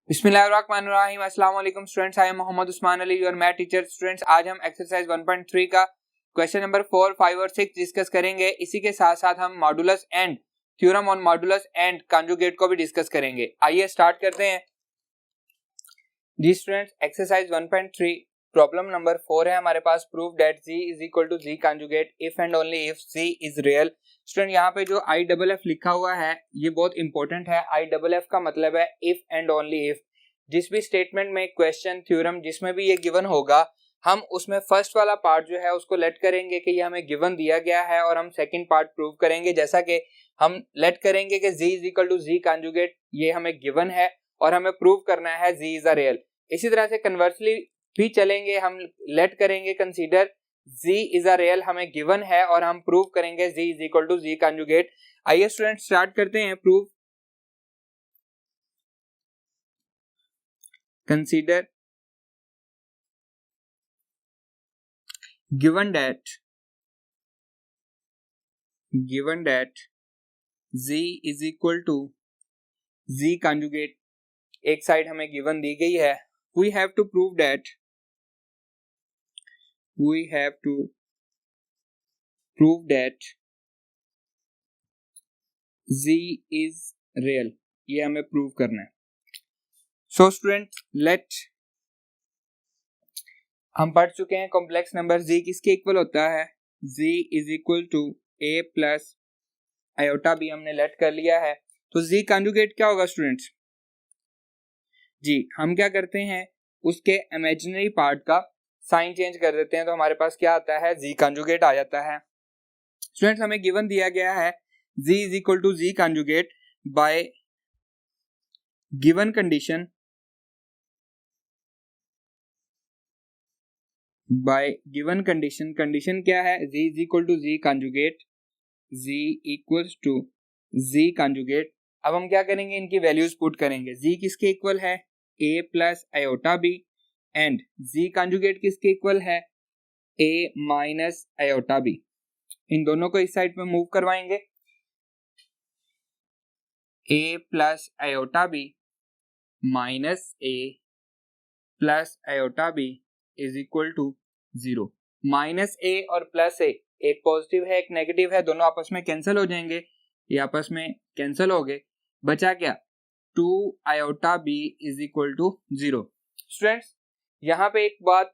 बिस्मिल्लाहिर्रहमानिर्रहीम। अस्सलाम वालेकुम students, I am Mohammad Usman Ali, your math teacher. Students, आज हम एक्सरसाइज 1.3 का क्वेश्चन नंबर 4, 5 और 6 डिस्कस करेंगे। इसी के साथ साथ हम modulus and theorem on modulus and conjugate को भी डिस्कस करेंगे। आइए स्टार्ट करते हैं। जी स्टूडेंट्स, एक्सरसाइज 1.3 प्रॉब्लम नंबर 4 है हमारे पास। Prove that z is equal to z conjugate if and only if z is real. Student, यहाँ पे जो IFF लिखा हुआ है ये बहुत इंपॉर्टेंट है। IFF का मतलब है इफ एंड ओनली इफ। जिस भी स्टेटमेंट में क्वेश्चन थ्योरम जिसमें भी ये गिवन होगा, हम उसमें फर्स्ट वाला पार्ट जो है उसको लेट करेंगे कि ये हमें गिवन दिया गया है, और हम सेकंड पार्ट प्रूव करेंगे। जैसा कि हम लेट करेंगे कि z is equal to z conjugate, ये हमें गिवन है और हमें प्रूव करना है z इज अ रियल। इसी तरह से कन्वर्सली भी चलेंगे, हम लेट करेंगे consider z is a real, हमें गिवन है और हम प्रूव करेंगे z is equal to z conjugate. आइए स्टूडेंट स्टार्ट करते हैं। Prove consider given that z is equal to z conjugate, एक साइड हमें गिवन दी गई है। we have to prove that z is real, ये हमें प्रूव करना है। सो स्टूडेंट, लेट हम पढ़ चुके हैं कॉम्प्लेक्स नंबर z किसके इक्वल होता है। z is equal to a plus iota b हमने लेट कर लिया है। तो z कॉन्जुगेट क्या होगा स्टूडेंट्स? जी, हम क्या करते हैं, उसके इमेजिनरी पार्ट का साइन चेंज कर देते हैं, तो हमारे पास क्या आता है, z कॉन्जुगेट आ जाता है। स्टूडेंट्स, हमें गिवन दिया गया है z is equal to z conjugate by given condition, condition क्या है, z is equal to z conjugate, z equals to z conjugate. अब हम क्या करेंगे, इनकी वैल्यूज पुट करेंगे। z किसके इक्वल है, a plus iota b, and z conjugate किसके इक्वल है, a माइनस आयोटा b। इन दोनों को इस साइड पे मूव करवाएंगे। a plus iota b minus a plus iota b is equal to 0। Minus a और प्लस a, एक पॉजिटिव है एक नेगेटिव है, दोनों आपस में कैंसिल हो जाएंगे, ये आपस में कैंसिल हो गए। बचा क्या, 2 iota b is equal to 0। Students, यहाँ पे एक बात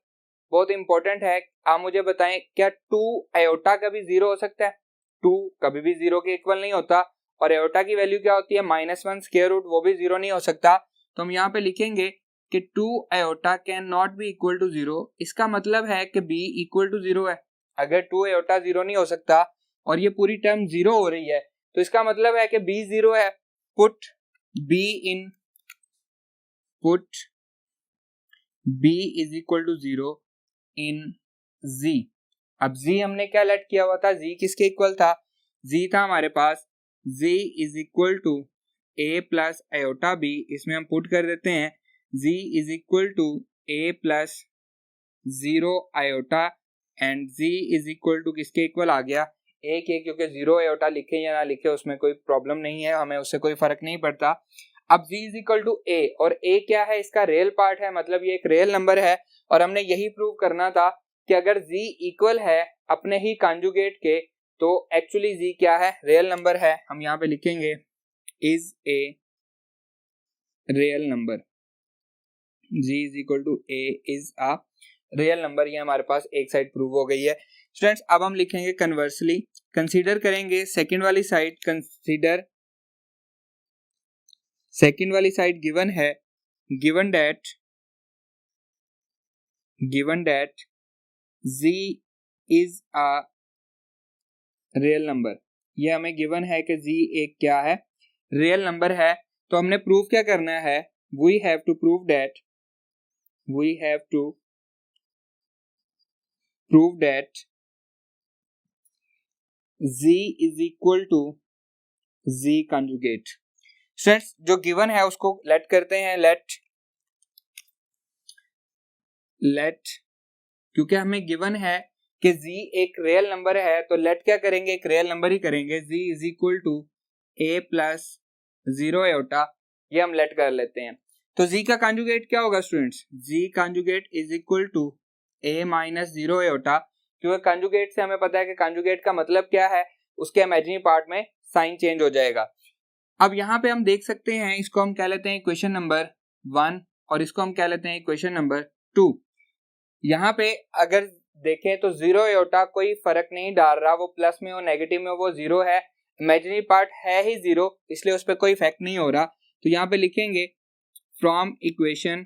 बहुत इंपॉर्टेंट है, आप मुझे बताएं क्या 2 आयोटा कभी 0 हो सकता है? 2 कभी भी 0 के इक्वल नहीं होता, और आयोटा की वैल्यू क्या होती है, -1 स्क्वायर रूट, वो भी 0 नहीं हो सकता। तो हम यहाँ पे लिखेंगे कि 2 iota can not be equal to 0। इसका मतलब है कि b इक्वल टू 0 है। अगर 2 आयोटा 0 नहीं हो सकता और ये पूरी टर्म 0 हो रही है, तो इसका मतलब है कि b 0 है। Put b is equal to 0 in z। अब z हमने क्या लेट किया हुआ था, z किसके इक्वल था, z था हमारे पास z is equal to a plus iota b, इसमें हम पुट कर देते हैं z is equal to a plus 0 iota, and z is equal to किसके इक्वल आ गया, a के, क्योंकि 0 आयोटा लिखे या ना लिखे उसमें कोई प्रॉब्लम नहीं है, हमें उससे कोई फर्क नहीं पड़ता। अब z is equal to a, और a क्या है, इसका रियल पार्ट है, मतलब ये एक रियल नंबर है, और हमने यही प्रूव करना था कि अगर z इक्वल है अपने ही कॉन्जुगेट के, तो एक्चुअली z क्या है, रियल नंबर है। हम यहाँ पे लिखेंगे is a real number, z is equal to a is a real number. ये हमारे पास एक साइड प्रूव हो गई है। स्टूडेंट्स, अब हम लिखेंगे कन्वर्सली, कंसीडर करेंगे सेकंड वाली साइड। कंसीडर सेकंड वाली साइड गिवन है, given that z is a real number. ये हमें गिवन है कि z एक क्या है, रियल नंबर है। तो हमने प्रूव क्या करना है, we have to prove that z is equal to z conjugate. Students, जो गिवन है उसको लेट करते हैं, लेट क्योंकि हमें गिवन है कि z एक रियल नंबर है, तो लेट क्या करेंगे, एक रियल नंबर ही करेंगे। z is equal to a plus 0 iota, ये हम लेट कर लेते हैं। तो z का कंजुगेट क्या होगा students, z conjugate is equal to a minus 0 iota, क्योंकि कंजुगेट से हमें पता है कि कंजुगेट का मतलब क्या है, उसके इमेजिनरी पार्ट में साइन चेंज हो जाएगा। अब यहाँ पे हम देख सकते हैं, इसको हम कह लेते हैं इक्वेशन नंबर 1 और इसको हम कह लेते हैं इक्वेशन नंबर 2। यहाँ पे अगर देखें तो 0 आयोटा कोई फर्क नहीं डाल रहा, वो प्लस में हो नेगेटिव में वो 0 है, इमेजिनरी पार्ट है ही 0, इसलिए उस पर कोई इफेक्ट नहीं हो रहा। तो यहाँ पे लिखेंगे फ्रॉम इक्वेशन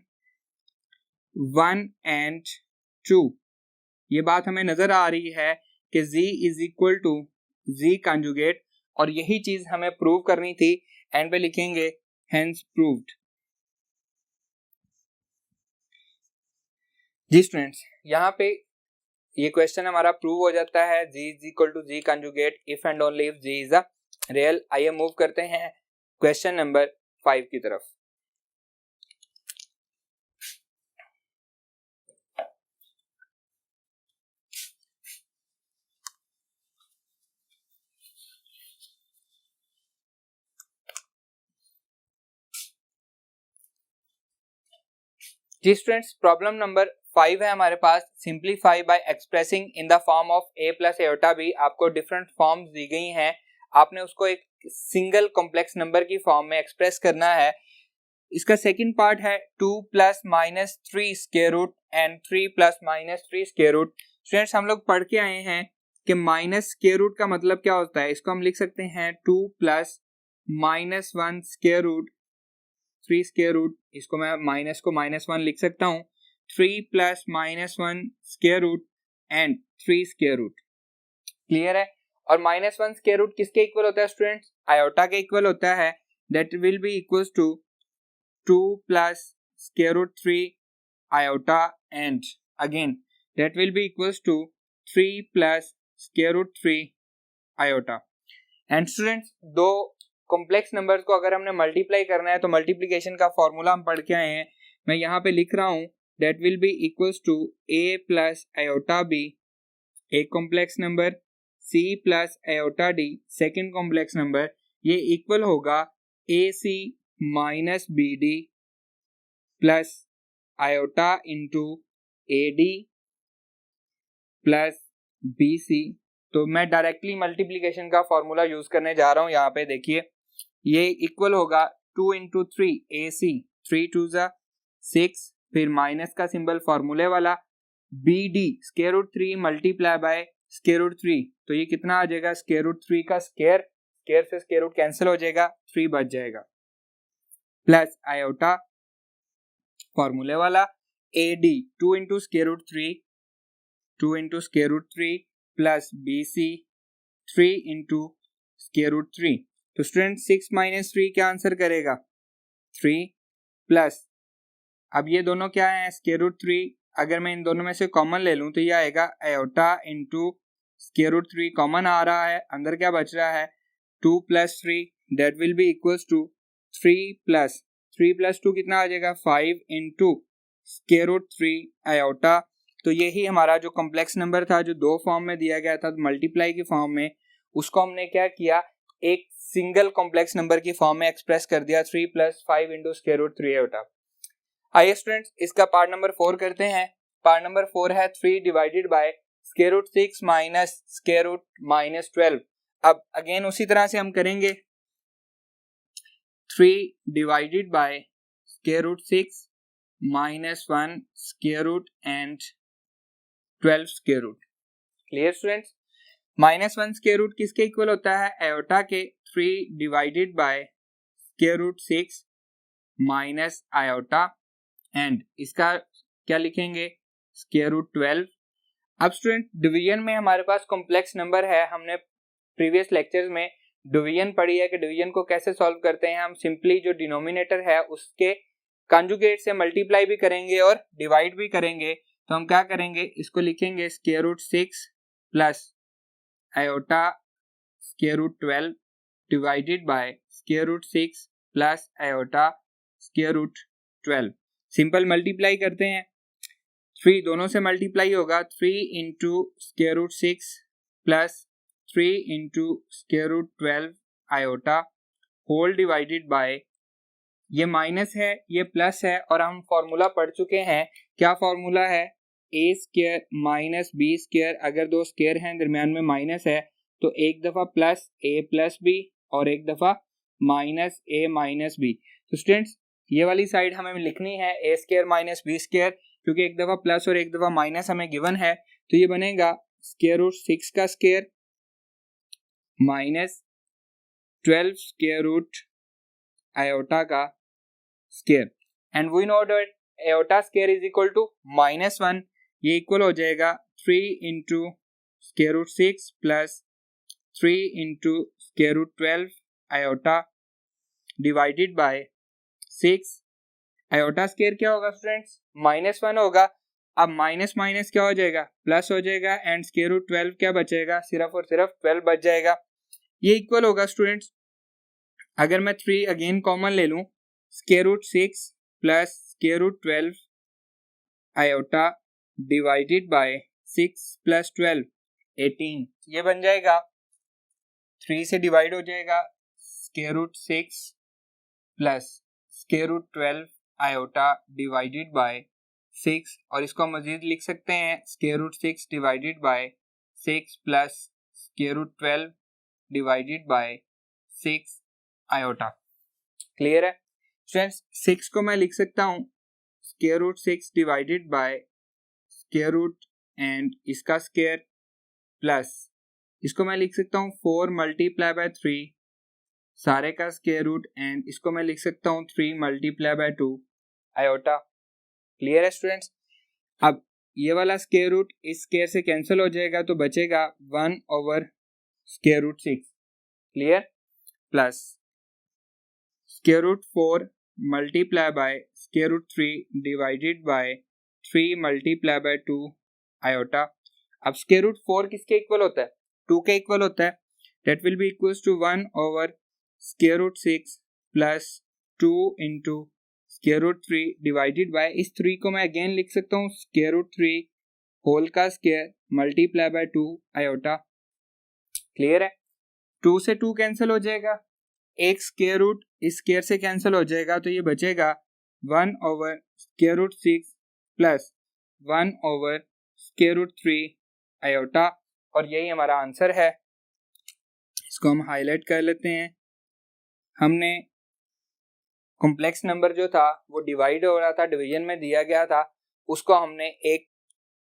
1 एंड 2, ये बात हमें नजर आ रही है कि z is equal to z conjugate, और यही चीज हमें प्रूव करनी थी। एंड पे लिखेंगे हेंस प्रूव्ड। जी स्टूडेंट्स, यहाँ पे ये क्वेश्चन हमारा प्रूव हो जाता है, z is equal to z conjugate if and only if z is a real. आइए मूव करते हैं क्वेश्चन नंबर 5 की तरफ। जी स्टूडेंट्स, प्रॉब्लम नंबर 5 है हमारे पास। Simplify by expressing in the form of a plus iota b। आपको different forms दी गई हैं, आपने उसको एक सिंगल कॉम्प्लेक्स नंबर की फॉर्म में एक्सप्रेस करना है। इसका सेकंड पार्ट है 2 plus minus 3 square root and 3 plus minus 3 square root. Students, हम लोग पढ़ के आए हैं कि माइनस स्क्वायर रूट का मतलब क्या होता है, इसको हम लिख सकते हैं 2 plus minus 1 square root 3 square root, इसको मैं माइनस को -1 लिख सकता हूँ, 3 plus -1 square root and 3 square root. Clear है? और -1 स्क्वायर रूट किसके इक्वल होता है स्टूडेंट्स, आयोटा के इक्वल होता है। That will be equals to 2 plus square root 3 iota and again that will be equals to 3 plus square root 3 iota. And students, दो complex numbers को अगर हमने मल्टीप्लाई करना है तो मल्टीप्लिकेशन का फॉर्मूला हम पढ़ के आए हैं, मैं यहाँ पे लिख रहा हूँ that will be equals to a plus iota b एक complex number, c plus iota d second complex number, ये इक्वल होगा ac minus bd plus iota into ad plus bc। तो मैं डायरेक्टली मल्टीप्लिकेशन का फॉर्मूला यूज करने जा रहा हूं। यहाँ पे देखिए, ये इक्वल होगा 2 इंटू 3 AC, 3 2 जा 6, फिर माइनस का सिंबल फॉर्मूले वाला, BD square root 3 multiply by square root 3, तो ये कितना आ जाएगा, स्क्वायर रूट 3 का स्क्वायर, स्क्वायर से स्क्वायर रूट कैंसिल हो जाएगा, 3 बच जाएगा, प्लस आयोटा फॉर्मूले वाला AD 2 into square root 3, 2 into square root 3 plus BC 3 into square root 3। तो स्टूडेंट 6 माइनस 3 क्या आंसर करेगा, 3 प्लस, अब ये दोनों क्या है, स्क्वायर रूट 3, अगर मैं इन दोनों में से कॉमन ले लूं तो ये आएगा iota into square root 3, common आ रहा है, अंदर क्या बच रहा है 2 plus 3, that will be equals to 3 plus 2 कितना आ जाएगा 5 इंटू स्क्वायर रूट 3 आयोटा। तो यही हमारा जो कॉम्प्लेक्स नंबर था जो दो फॉर्म में दिया गया था मल्टीप्लाई की फॉर्म में, उसको हमने क्या किया, एक सिंगल कॉम्प्लेक्स नंबर की फॉर्म में एक्सप्रेस कर दिया, 3 plus 5 into square root 3 iota. आइए स्टूडेंट्स, इसका पार्ट नंबर 4 करते हैं। पार्ट नंबर 4 है 3 divided by square root 6 minus square root minus 12। अब अगेन उसी तरह से हम करेंगे, 3 divided by square root 6 minus 1 square root and 12 square root. Clear students? -1 square root किसके इक्वल होता है, आयोटा के। 3 divided by square root 6 minus iota and इसका क्या लिखेंगे, स्क्वायर रूट 12। अब स्टूडेंट, डिवीजन में हमारे पास कॉम्प्लेक्स नंबर है, हमने प्रीवियस लेक्चर्स में डिवीजन पढ़ी है कि डिवीजन को कैसे सॉल्व करते हैं। हम सिंपली जो डिनोमिनेटर है उसके कंजुगेट से मल्टीप्लाई भी करेंगे और डिवाइड भी करेंगे। तो हम क्या करेंगे, इसको लिखेंगे square root 6 plus iota square root 12 divided by square root 6 plus iota square root 12। Simple multiply करते हैं, 3 दोनों से मल्टीप्लाई होगा, 3 into square root 6 plus 3 into square root 12 iota whole divided by ये माइनस है, ये प्लस है, और हम फॉर्मूला पढ़ चुके हैं। क्या फॉर्मूला है? ए स्क्वायर माइनस बी स्क्वायर। अगर दो स्क्वायर हैं, दरम्यान में माइनस है, तो एक दफा प्लस ए प्लस बी और एक दफा माइनस ए माइनस बी। तो स्टूडेंट्स ये वाली साइड हमें लिखनी है ए स्क्वायर माइनस बी स्क्वायर, क्योंकि एक दफा प्लस और एक दफा माइनस हमें गिवन है। तो ये बनेगा स्क्वायर रूट 6 का square minus 12 square root iota का square, and we know that iota square is equal to -1। ये इक्वल हो जाएगा 3 into square root 6 plus 3 into square root 12 iota divided by 6। Iota square क्या होगा स्टूडेंट्स? -1 होगा। अब minus minus क्या हो जाएगा? प्लस हो जाएगा, एंड स्क्वायर रूट 12 क्या बचेगा? सिर्फ और सिर्फ 12 बच जाएगा। ये इक्वल होगा स्टूडेंट्स, अगर मैं 3 अगेन कॉमन ले लूं, square root 6 plus square root 12 iota divided by 6 plus 12 18। ये बन जाएगा 3 से डिवाइड हो जाएगा square root 6 plus square root 12 iota divided by 6, और इसको मजीद लिख सकते हैं square root 6 divided by 6 plus square root 12 divided by 6 iota. Clear है स्टूडेंट्स? 6 को मैं लिख सकता हूँ square root 6 divided by square root and इसका स्क्वायर प्लस इसको मैं लिख सकता हूँ 4 मल्टीप्लाई बाय 3 सारे का स्क्वायर रूट, एंड इसको मैं लिख सकता हूँ 3 मल्टीप्लाई बाय 2 आयोटा। क्लियर है स्टूडेंट्स? अब ये वाला स्क्वायर रूट इस स्क्वायर से कैंसिल हो जाएगा, तो बचेगा 1 over square root 6। Clear? Plus square root 4 multiply by square root 3 divided by 3 multiply by 2 iota. अब स्क्वायर रूट 4 किसके इक्वल होता है? 2 के इक्वल होता है। That will be equals to 1 over square root 6 plus 2 into square root 3 divided by, इस 3 को मैं अगेन लिख सकता हूँ स्क्वायर रूट 3 होल का square multiply by 2 iota. Clear है? 2 से 2 कैंसिल हो जाएगा, एक स्क्वायर रूट इस स्क्वायर से कैंसिल हो जाएगा, तो ये बचेगा 1 over square root 6 plus 1 over square root 3 iota, और यही हमारा आंसर है। इसको हम हाईलाइट कर लेते हैं। हमने कॉम्प्लेक्स नंबर जो था वो डिवाइड हो रहा था, डिवीजन में दिया गया था, उसको हमने एक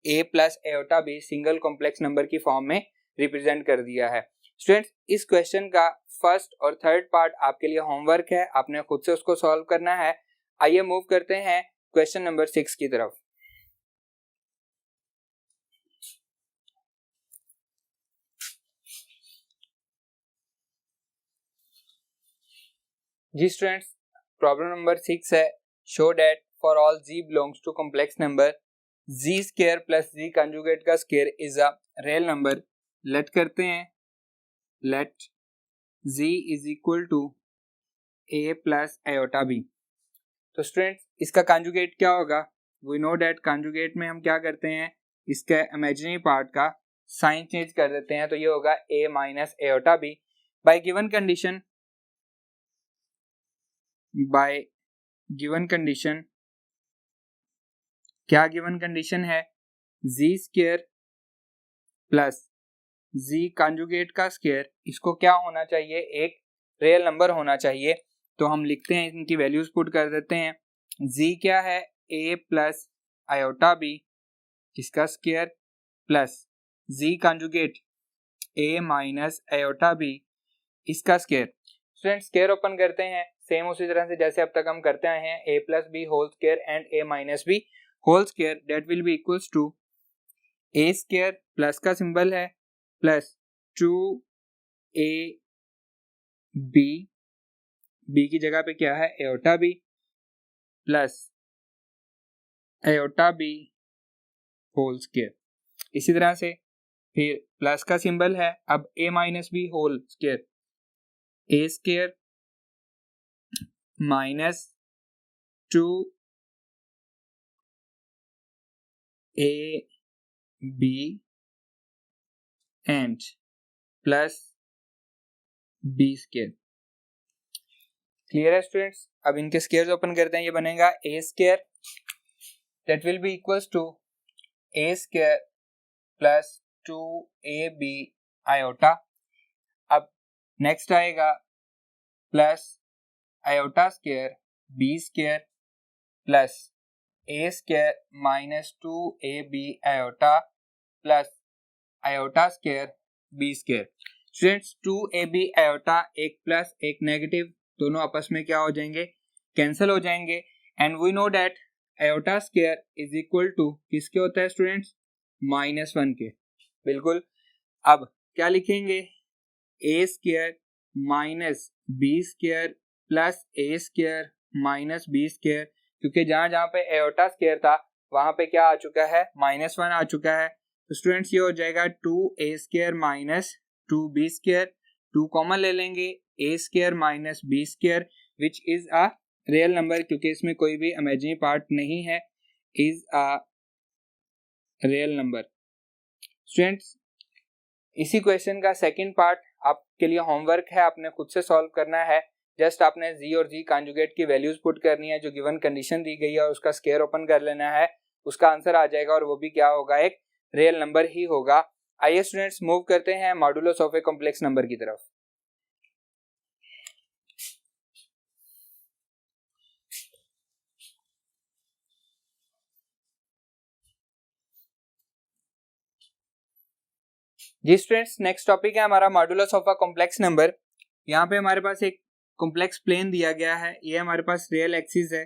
a plus iota b single complex number की फॉर्म में रिप्रेजेंट कर दिया है। स्टूडेंट्स इस क्वेश्चन का फर्स्ट और थर्ड पार्ट आपके लिए होमवर्क है, आपने खुद से उसको सॉल्व करना है। आइए मूव करते हैं क्वेश्चन नंबर 6 की तरफ। जी स्टूडेंट्स, प्रॉब्लम नंबर 6 है, show that for all z belongs to complex number z square plus z conjugate का square is a real number. Let करते हैं, let z is equal to a plus iota b। तो students इसका conjugate क्या होगा? We know that conjugate में हम क्या करते हैं, इसका इमेजिनरी पार्ट का साइन चेंज कर देते हैं, तो ये होगा a minus iota b। Bye given condition, bye given condition, क्या गिवन कंडीशन है? z square plus z conjugate का स्क्वायर, इसको क्या होना चाहिए? एक रियल नंबर होना चाहिए। तो हम लिखते हैं, इनकी वैल्यूज पुट कर देते हैं। z क्या है? a प्लस आयोटा b इसका square plus z conjugate a minus iota b इसका स्क्वायर। स्टूडेंट स्क्वायर ओपन करते हैं, सेम उसी तरह से जैसे अब तक हम करते आए हैं, a plus b whole square and a minus b whole square, that will be equals to a square plus का सिंबल है प्लस 2a b की जगह पे क्या है? Iota b plus iota b whole square. इसी तरह से फिर प्लस का सिंबल है, अब a minus b whole square, a square minus 2ab and plus b square. Clear है स्टूडेंट्स? अब इनके स्क्वायर्स ओपन करते हैं, ये बनेगा a square that will be equals to a square plus 2ab iota. अब नेक्स्ट आएगा plus iota square b square plus a square minus 2ab iota plus iota square b square. Students 2ab iota एक plus एक negative दोनों आपस में क्या हो जाएंगे, कैंसिल हो जाएंगे। And we know that iota square is equal to किसके होता है स्टूडेंट्स, -1 के। बिल्कुल। अब क्या लिखेंगे, a square minus b square plus a square minus b square, क्योंकि जहां जहां पे आयोटा स्क्वायर था वहां पे क्या आ चुका है, -1 आ चुका है। तो स्टूडेंट्स ये हो जाएगा 2a square minus 2b square, 2 common ले लेंगे, a square minus b square which is a real number, क्योंकि इसमें कोई भी इमेजिनरी पार्ट नहीं है, is a real number. Students इसी क्वेश्चन का सेकंड पार्ट आपके लिए होमवर्क है, आपने खुद से सॉल्व करना है। जस्ट आपने z और g कॉन्जुगेट की वैल्यूज पुट करनी है जो गिवन कंडीशन दी गई है और उसका स्क्वायर ओपन कर लेना है, उसका आंसर आ जाएगा और वो भी क्या होगा, एक रियल नंबर ही होगा। आइए स्टूडेंट्स मूव करते हैं modulus of a complex number की तरफ। जी स्टूडेंट्स नेक्स्ट टॉपिक है हमारा modulus of a complex number. यहाँ पे हमारे पास एक कॉम्प्लेक्स प्लेन दिया गया है, ये हमारे पास रियल एक्सिस है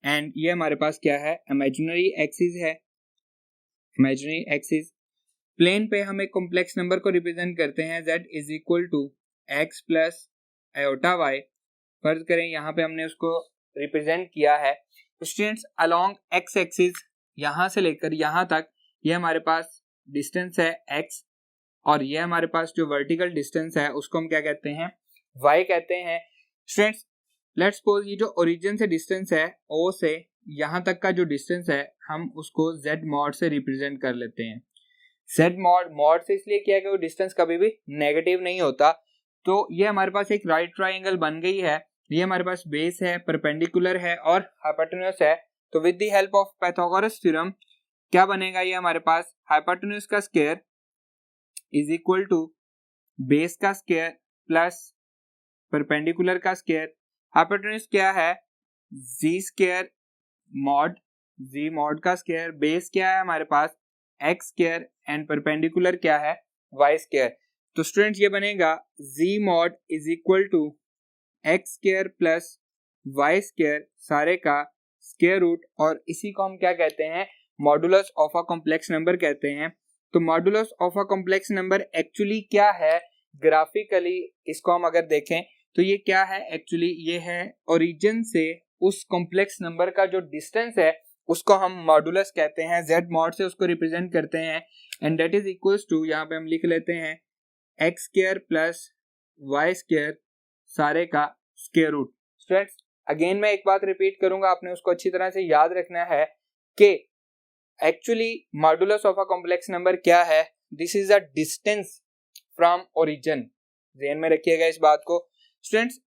एंड ये हमारे पास क्या है, इमेजिनरी एक्सिस है। इमेजिनरी एक्सिस प्लेन पे हम एक कॉम्प्लेक्स नंबर को रिप्रेजेंट करते हैं z is equal to x plus iota y. फर्ज करें यहाँ पे हमने उसको रिप्रेजेंट किया है। तो स्टूडेंट्स अलोंग एक्स एक्सिस यहाँ से लेकर यहाँ तक ये हमारे पास डिस्टेंस है x और ये हमारे पास जो वर्टिकल डिस्टेंस है उसको हम क्या कहते हैं, y कहते हैं। स्टूडेंट्स लेट्स सपोज ये जो ओरिजिन से डिस्टेंस है o से यहाँ तक का जो डिस्टेंस है हम उसको z मॉड से रिप्रेजेंट कर लेते हैं। z मॉड से इसलिए किया कि वो डिस्टेंस कभी भी नेगेटिव नहीं होता। तो ये हमारे पास एक राइट ट्राइंगल बन गई है, ये हमारे पास बेस है, परपेंडिकुलर है और हाइपोटेन्यूज है। तो with the help of Pythagoras theorem क्या बनेगा, ये हमारे पास हाइपोटेन्यूज का square is equal to base का स्क्वायर प्लस परपेंडिकुलर का स्क्वायर। हाइपोटेन्यूज क्या है, z square mod, z mod का स्क्वायर, बेस क्या है हमारे पास एक्स स्क्वायर एंड परपेंडिकुलर क्या है, वाई स्क्वायर। तो स्टूडेंट्स ये बनेगा z mod is equal to x square plus y square सारे का स्क्वायर रूट, और इसी को हम क्या कहते हैं, modulus of a complex number कहते हैं। तो modulus of a complex number actually क्या है, ग्राफिकली इसको हम अगर देखें तो ये क्या है, एक्चुअली ये है ओरिजिन से उस कॉम्प्लेक्स नंबर का जो डिस्टेंस है उसको हम मॉडुलस कहते हैं, z मॉड से उसको रिप्रेजेंट करते हैं and that is equals to, यहाँ पे हम लिख लेते हैं x square plus y square सारे का स्क्वायर रूट। स्टूडेंट्स अगेन मैं एक बात रिपीट करूंगा, आपने उसको अच्छी तरह से याद रखना है कि actually modulus of a complex number क्या है, this is a distance from origin, ध्यान में रखिएगा इस बात को। स्टूडेंट्स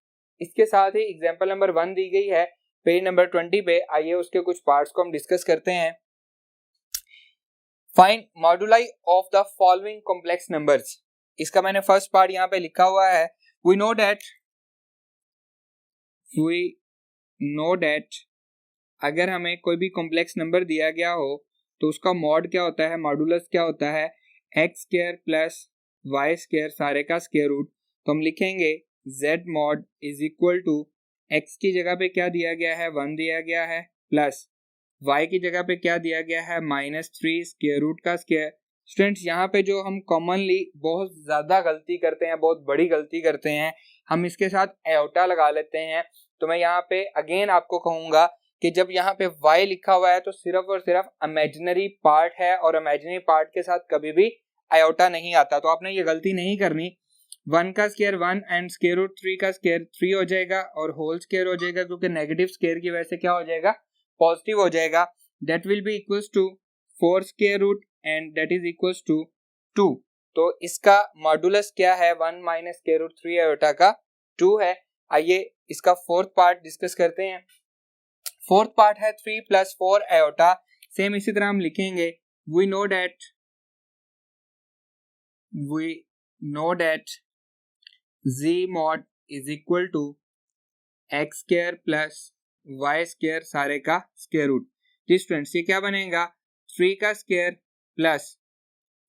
इसके साथ ही एग्जांपल नंबर 1 दी गई है पेज नंबर 20 पे, आइए उसके कुछ पार्ट्स को हम डिस्कस करते हैं। Find moduli of the following complex numbers, इसका मैंने फर्स्ट पार्ट यहाँ पे लिखा हुआ है। वी नो दैट अगर हमें कोई भी कॉम्प्लेक्स नंबर दिया गया हो तो उसका मॉड क्या होता है, मॉडुलस क्या होता है, x square plus y square सारे का स्क्वायर रूट। तो हम लिखेंगे z mod is equal to x की जगह पे क्या दिया गया है, 1 दिया गया है, प्लस y की जगह पे क्या दिया गया है, -3 स्क्वायर रूट का स्क्वायर। स्टूडेंट्स यहाँ पे जो हम कॉमनली बहुत ज्यादा गलती करते हैं, बहुत बड़ी गलती करते हैं, हम इसके साथ आयोटा लगा लेते हैं। तो मैं यहाँ पे अगेन आपको कहूंगा कि जब यहाँ पे y लिखा हुआ है तो सिर्फ और सिर्फ इमेजिनरी पार्ट है और इमेजिनरी पार्ट के साथ कभी भी आयोटा नहीं आता, तो आपने ये गलती नहीं करनी। 1 का स्क्वायर 1 एंड स्क्वायर रूट 3 का स्क्वायर 3 हो जाएगा और होल स्क्वायर हो जाएगा, क्योंकि नेगेटिव स्क्वायर की वजह से क्या हो जाएगा, पॉजिटिव हो जाएगा। That will be equals to 4 square root and that is equals to 2। तो इसका मॉडुलस क्या है, 1 माइनस स्क्वायर रूट 3 आयोटा का 2 है। आइए इसका फोर्थ पार्ट डिस्कस करते हैं। फोर्थ पार्ट है 3 + 4 आयोटा। सेम इसी तरह हम लिखेंगे we know that z mod is equal to x square plus y square सारे का स्क्वायर रूट। जी स्टूडेंट्स, ये क्या बनेगा 3 का स्क्वायर प्लस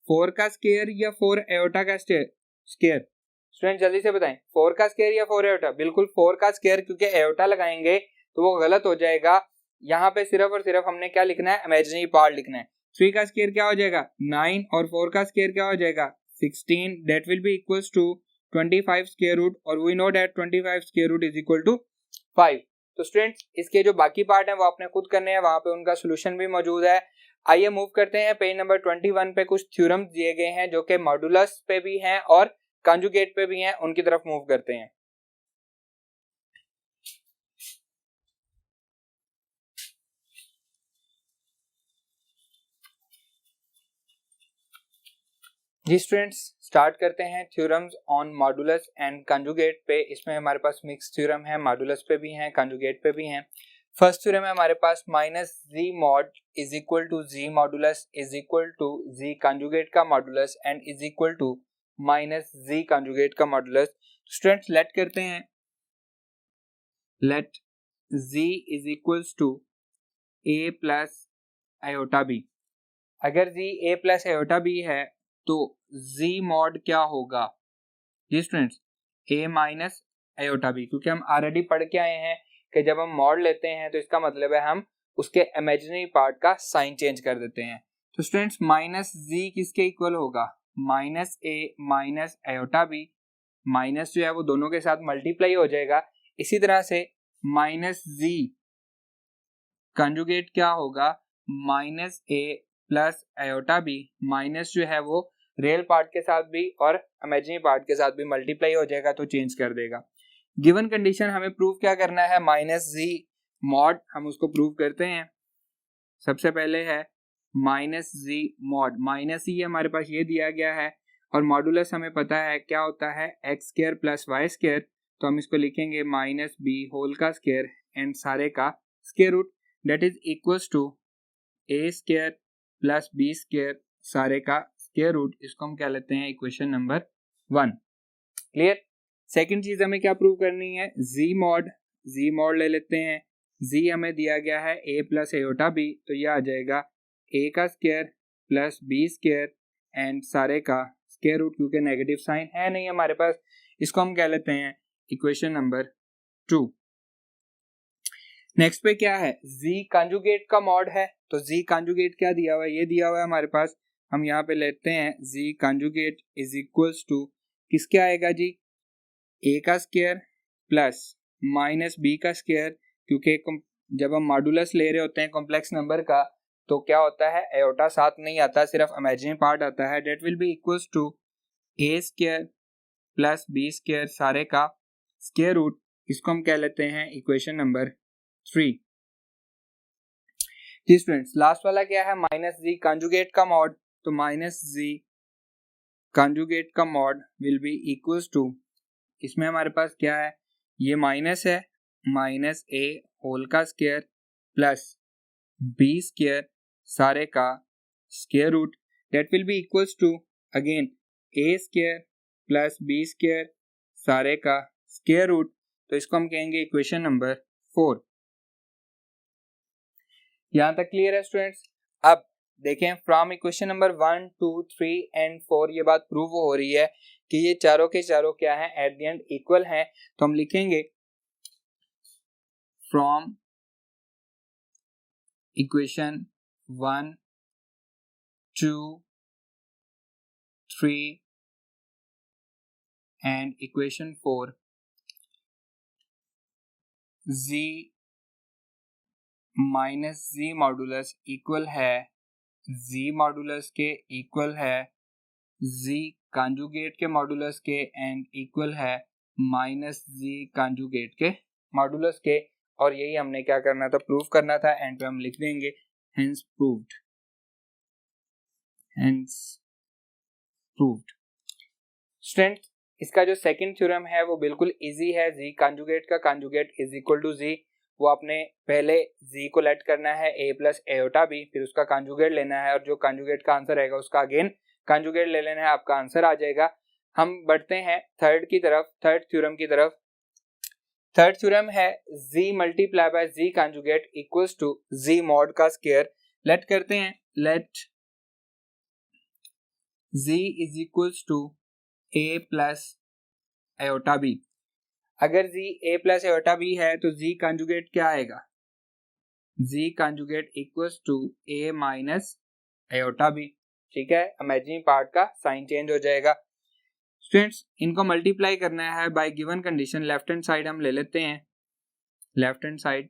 4 का स्क्वायर या 4 आयोटा का स्क्वायर। स्टूडेंट जल्दी से बताएं 4 का स्क्वायर या 4 आयोटा। बिल्कुल 4 का स्क्वायर, क्योंकि आयोटा लगाएंगे तो वो गलत हो जाएगा। यहाँ पे सिर्फ और सिर्फ हमने क्या लिखना है, इमेजिनरी पार्ट लिखना है। 3 का स्क्वायर क्या हो जाएगा 9 और 4 का स्क्वायर क्या हो जाएगा 16। That will be equals to 25 square root और we know that 25 square root is equal to 5। तो स्टूडेंट्स इसके जो बाकी पार्ट है वो आपने खुद करने हैं, वहां पे उनका सोल्यूशन भी मौजूद है। आइए मूव करते हैं पेज नंबर 21 पे। कुछ थ्योरम्स दिए गए हैं जो कि मॉडुलस पे भी हैं और कंजुगेट पे भी हैं, उनकी तरफ मूव करते हैं। जी स्टूडेंट्स स्टार्ट करते हैं theorems on modulus and conjugate पे। इसमें हमारे पास मिक्स थ्योरम है, मॉडुलस पे भी हैं, कंजुगेट पे भी हैं। फर्स्ट थ्योरम है हमारे पास -z mod is equal to z modulus is equal to z conjugate का modulus and is equal to -z conjugate का मॉडुलस। स्टूडेंट्स लेट करते हैं, let z is equals to a plus iota b। अगर z a plus iota b है तो z mod क्या होगा जी students a minus iota b, क्योंकि हम ऑलरेडी पढ़ के आए हैं कि जब हम मॉड लेते हैं तो इसका मतलब है हम उसके इमेजिनरी पार्ट का साइन चेंज कर देते हैं। तो स्टूडेंट्स -z किसके इक्वल होगा -a minus iota b। Minus जो है वो दोनों के साथ मल्टीप्लाई हो जाएगा। इसी तरह से -z कंजुगेट क्या होगा -a plus iota b। Minus जो है वो रियल पार्ट के साथ भी और इमेजिनरी पार्ट के साथ भी मल्टीप्लाई हो जाएगा तो चेंज कर देगा। गिवन कंडीशन हमें प्रूव क्या करना है -z मॉड, हम उसको प्रूव करते हैं। सबसे पहले है -z मॉड, -e हमारे पास ये दिया गया है और मॉडुलस हमें पता है क्या होता है x square plus y square. तो हम इसको लिखेंगे -b होल का स्क्वायर एंड सारे का square root, that is equals to a square plus b square सारे का स्क्वायर रूट। इसको हम क्या लेते हैं इक्वेशन नंबर 1। क्लियर। सेकंड चीज हमें क्या प्रूव करनी है z मॉड ले लेते हैं। z हमें दिया गया है a प्लस आयोटा b, तो यह आ जाएगा a का square plus b square and सारे का स्क्वायर रूट, क्योंकि नेगेटिव साइन है नहीं हमारे पास। इसको हम क्या लेते हैं इक्वेशन नंबर 2। नेक्स्ट पे क्या है z कंजुगेट का मॉड है। तो z कंजुगेट क्या दिया हुआ है, ये दिया हुआ है हमारे पास। हम यहाँ पे लेते हैं z conjugate is equals to किसके आएगा जी a का स्क्वायर प्लस माइनस b का स्क्वायर, क्योंकि जब हम मॉडुलस ले रहे होते हैं कॉम्प्लेक्स नंबर का तो क्या होता है आयोटा साथ नहीं आता, सिर्फ इमेजिनरी पार्ट आता है। That will be equals to a square plus b square सारे का स्क्वायर रूट। इसको हम क्या लेते हैं इक्वेशन नंबर 3। जी स्टूडेंट्स लास्ट वाला क्या है -z कंजुगेट का मॉड। तो -z कंजुगेट का mod will be equals to, इसमें हमारे पास क्या है ये माइनस है -a होल का स्क्वायर प्लस b स्क्वायर सारे का square root, that will be equals to again a square plus b square सारे का स्क्वायर रूट। तो इसको हम कहेंगे इक्वेशन नंबर 4। यहां तक क्लियर है स्टूडेंट्स। अब देखें फ्रॉम इक्वेशन नंबर 1, 2, 3 एंड 4 ये बात प्रूव हो रही है कि ये चारों के चारों क्या हैं एट द एंड इक्वल हैं। तो हम लिखेंगे from equation 1, 2, 3 and equation 4 z minus z modulus equal है z मॉडुलस के इक्वल है z कंजुगेट के मॉडुलस के एंड इक्वल है -z कंजुगेट के मॉडुलस के। और यही हमने क्या करना था प्रूव करना था। एंड पे हम लिख देंगे hence proved, hence proved. Student इसका जो सेकंड थ्योरम है वो बिल्कुल इजी है, z कंजुगेट का conjugate is equal to z। वो आपने पहले z को लेट करना है a प्लस एयोटा b, फिर उसका कंजुगेट लेना है और जो कंजुगेट का आंसर आएगा उसका अगेन कंजुगेट ले लेना है, आपका आंसर आ जाएगा। हम बढ़ते हैं थर्ड थ्योरम की तरफ। थर्ड थ्योरम है z multiply by z conjugate equals to z mod का स्क्वायर। लेट करते हैं, let z is equals to a plus iota b। अगर z a plus iota b है तो z कंजुगेट क्या आएगा, z conjugate equals to a minus iota b। ठीक है, इमेजिनरी पार्ट का साइन चेंज हो जाएगा। स्टूडेंट्स इनको मल्टीप्लाई करना है by given condition. Left hand side हम ले लेते हैं, left hand side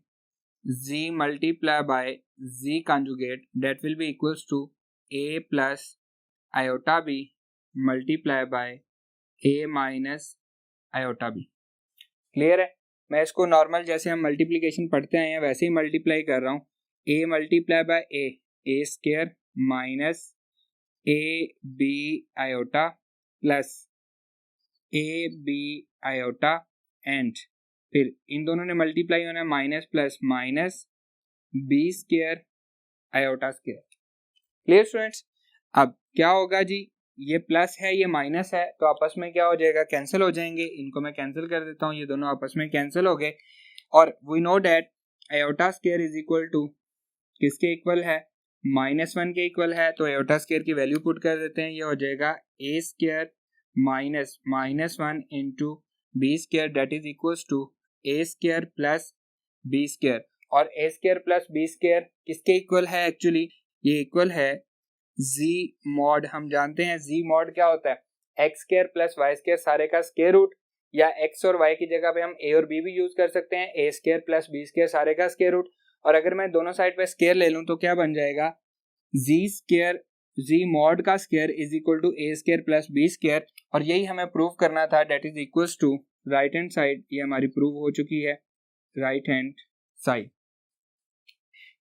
z multiply by z conjugate that will be equals to a plus iota b multiply by a minus iota b। Clear है, मैं इसको normal जैसे हम multiplication पढ़ते हैं वैसे ही मल्टीप्लाई कर रहा हूँ। a multiply by a square minus a b iota plus a b iota and फिर इन दोनों ने मल्टीप्लाई होना है minus plus minus b square iota square. Clear students, अब क्या होगा जी, ये प्लस है ये माइनस है तो आपस में क्या हो जाएगा, कैंसिल हो जाएंगे। इनको मैं कैंसिल कर देता हूँ, ये दोनों आपस में कैंसिल हो गए। और we know that iota square is equal to किसके इक्वल है, -1 के इक्वल है। तो आयोटा स्क्वायर की वैल्यू पुट कर देते हैं, ये हो जाएगा a square minus -1 into b square that is equal to a square plus b square. और a square plus b square किसके इक्वल है, एक्चुअली ये इक्वल है z मॉड। हम जानते हैं z मॉड क्या होता है, x square plus y square सारे का स्क्वायर रूट, या x और y की जगह पे हम a और b भी यूज कर सकते हैं, a square plus b square सारे का स्क्वायर रूट। और अगर मैं दोनों साइड पे स्क्वायर ले लूं तो क्या बन जाएगा, z स्क्वायर z मॉड का square is equal to a square plus b square. और यही हमें प्रूव करना था, that is equals to right hand side. ये हमारी प्रूव हो चुकी है, राइट हैंड साइड।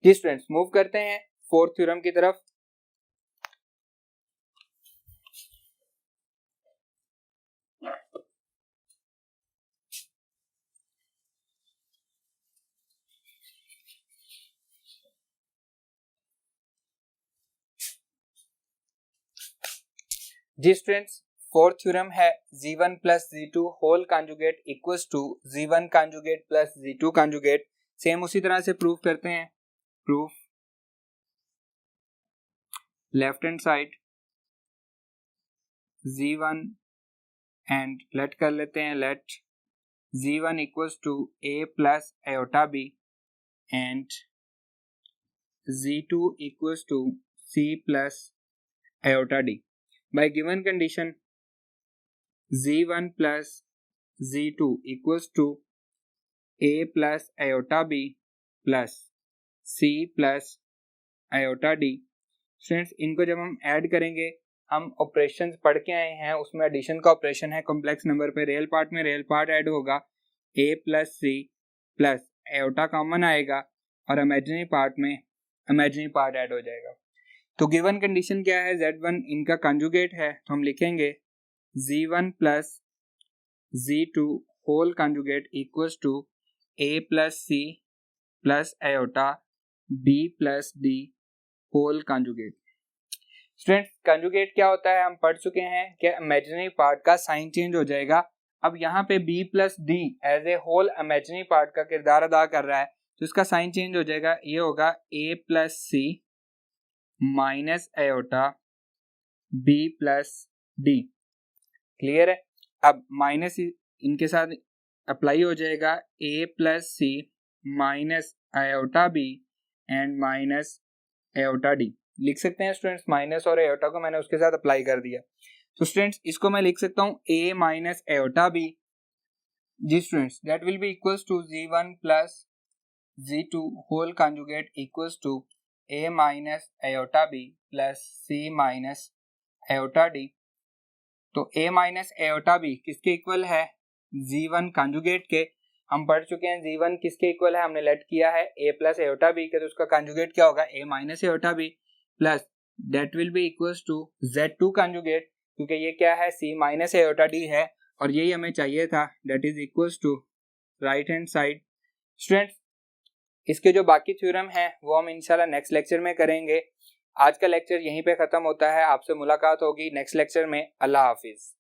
जी स्टूडेंट्स, मूव करते हैं फोर्थ थ्योरम की तरफ। जी स्टूडेंट्स, फोर्थ थ्योरम है z1 plus z2 whole conjugate equals to z1 conjugate plus z2 conjugate. Same उसी तरह से प्रूफ करते हैं। Proof left hand side z1 and let कर लेते हैं, let z1 equals to a plus iota b and z2 equals to c plus iota d। by given condition z1 plus z2 equals to a plus iota b plus c plus iota d। Students इनको जब हम add करेंगे, हम operations पढ़ के आए हैं, उसमें एडिशन का ऑपरेशन है कॉम्प्लेक्स नंबर पे। रियल पार्ट में रियल पार्ट ऐड होगा, a plus c plus iota common आएगा और इमेजिनरी पार्ट में इमेजिनरी पार्ट ऐड हो जाएगा। तो गिवन कंडीशन क्या है, z1 इनका कंजुगेट है तो हम लिखेंगे z1 plus z2 whole conjugate equals to a plus c plus iota b plus d whole conjugate. Students conjugate क्या होता है हम पढ़ चुके हैं कि इमेजिनरी पार्ट का साइन चेंज हो जाएगा। अब यहाँ पे b plus d as a whole imaginary part का किरदार अदा कर रहा है तो इसका साइन चेंज हो जाएगा, ये होगा a plus c minus iota b plus d. Clear है, अब माइनस इनके साथ अप्लाई हो जाएगा, a plus c minus iota b and minus iota d। लिख सकते हैं स्टूडेंट्स, माइनस और आयोटा को मैंने उसके साथ अप्लाई कर दिया। तो स्टूडेंट्स इसको मैं लिख सकता हूँ a माइनस आयोटा b। जी students, that will be equals to z1 plus z2 whole conjugate equals to a minus iota b plus c minus iota d। तो a माइनस आयोटा b किसके equal है, z1 conjugate के। हम पढ़ चुके हैं z1 किसके इक्वल है, हमने लेट किया है a प्लस आयोटा b के, तो उसका कंजुगेट क्या होगा, a minus iota b plus that will be equals to z2 conjugate, क्योंकि ये क्या है c माइनस आयोटा d है और यही हमें चाहिए था, that is equals to right hand side. Students इसके जो बाकी थ्योरम हैं वो हम इंशाल्लाह नेक्स्ट लेक्चर में करेंगे। आज का लेक्चर यहीं पे ख़त्म होता है। आपसे मुलाकात होगी नेक्स्ट लेक्चर में। अल्लाह हाफिज़।